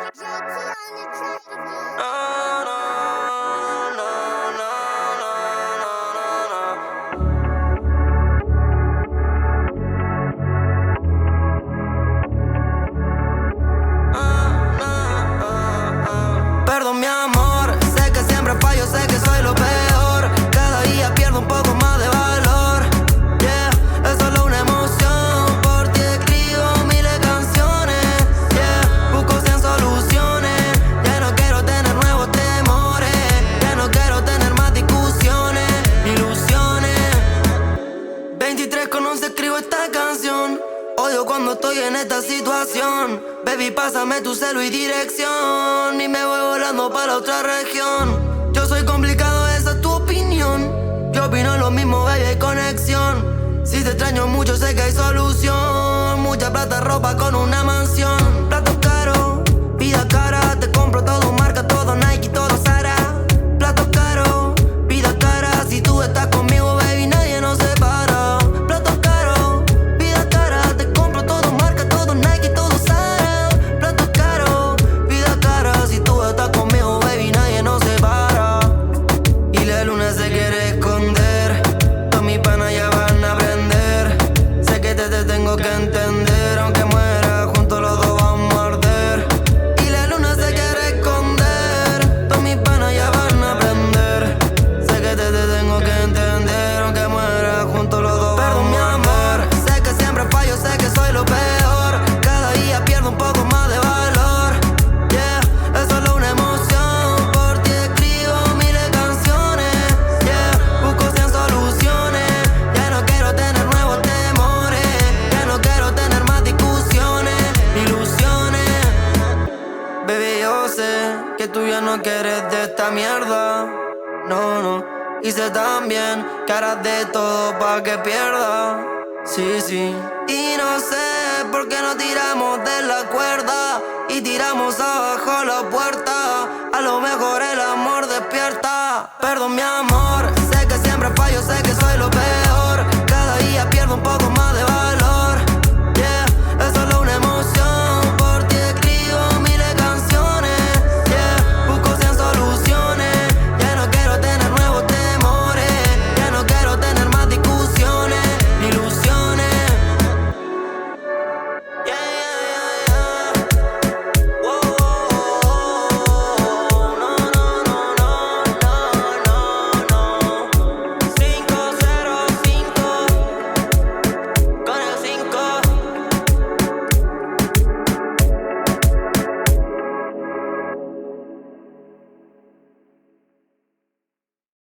No, no, no, no, no, no, no. Perdón mi amor, sé que siempre fallo, sé que soy lo peor. Cada día pierdo un poco más de valor. Yeah, es solo una emoción. Por ti escribo miles de canciones. Yeah, busco 100 soluciones. Ya no quiero tener nuevos temores. Ya no quiero tener más discusiones, ilusiones. 23 con 11 escribo esta canción. Odio cuando estoy en esta situación. Baby, pásame tu celu y dirección y me voy volando para otra región. Yo soy complicado, esa es tu opinión. Yo opino lo mismo, baby, hay conexión. Si te extraño mucho, sé que hay solución. Mucha plata, ropa con una mansión. Platos caros, vida cara. Te compro todo marca, todo Nike, todo Zara. Platos caros, vida cara. Si tú estás conmigo, baby, nadie nos separa. Platos caros, vida cara. Te compro todo marca, todo Nike, todo Zara. Platos caros, vida cara. Si tú estás conmigo, baby, nadie nos separa. Y la luna se quiere esconder. Todos mis panas ya van a aprender. Sé que te tengo que entender. Aunque muera juntos los dos vamos a arder. Y la luna se quiere esconder. Todos mis panas ya van a aprender. Sé que te tengo que entender. Aunque muera juntos los dos vamos a arder. Perdón mi amor, sé que siempre fallo, sé que soy lo peor. Cada día pierdo un poco más de valor. Yeah, es solo una emoción. Por ti escribo miles de canciones. Yeah, busco 100 soluciones. Ya no quiero tener nuevos temores. Ya no quiero tener más discusiones, ilusiones. Baby, yo sé que tú ya no quieres de esta mierda. No, no. Y sé también que harás de todo pa' que pierda. Sí, sí. Y no sé por qué no tiramos de la cuerda y tiramos abajo la puerta. A lo mejor el amor despierta. Perdón mi amor,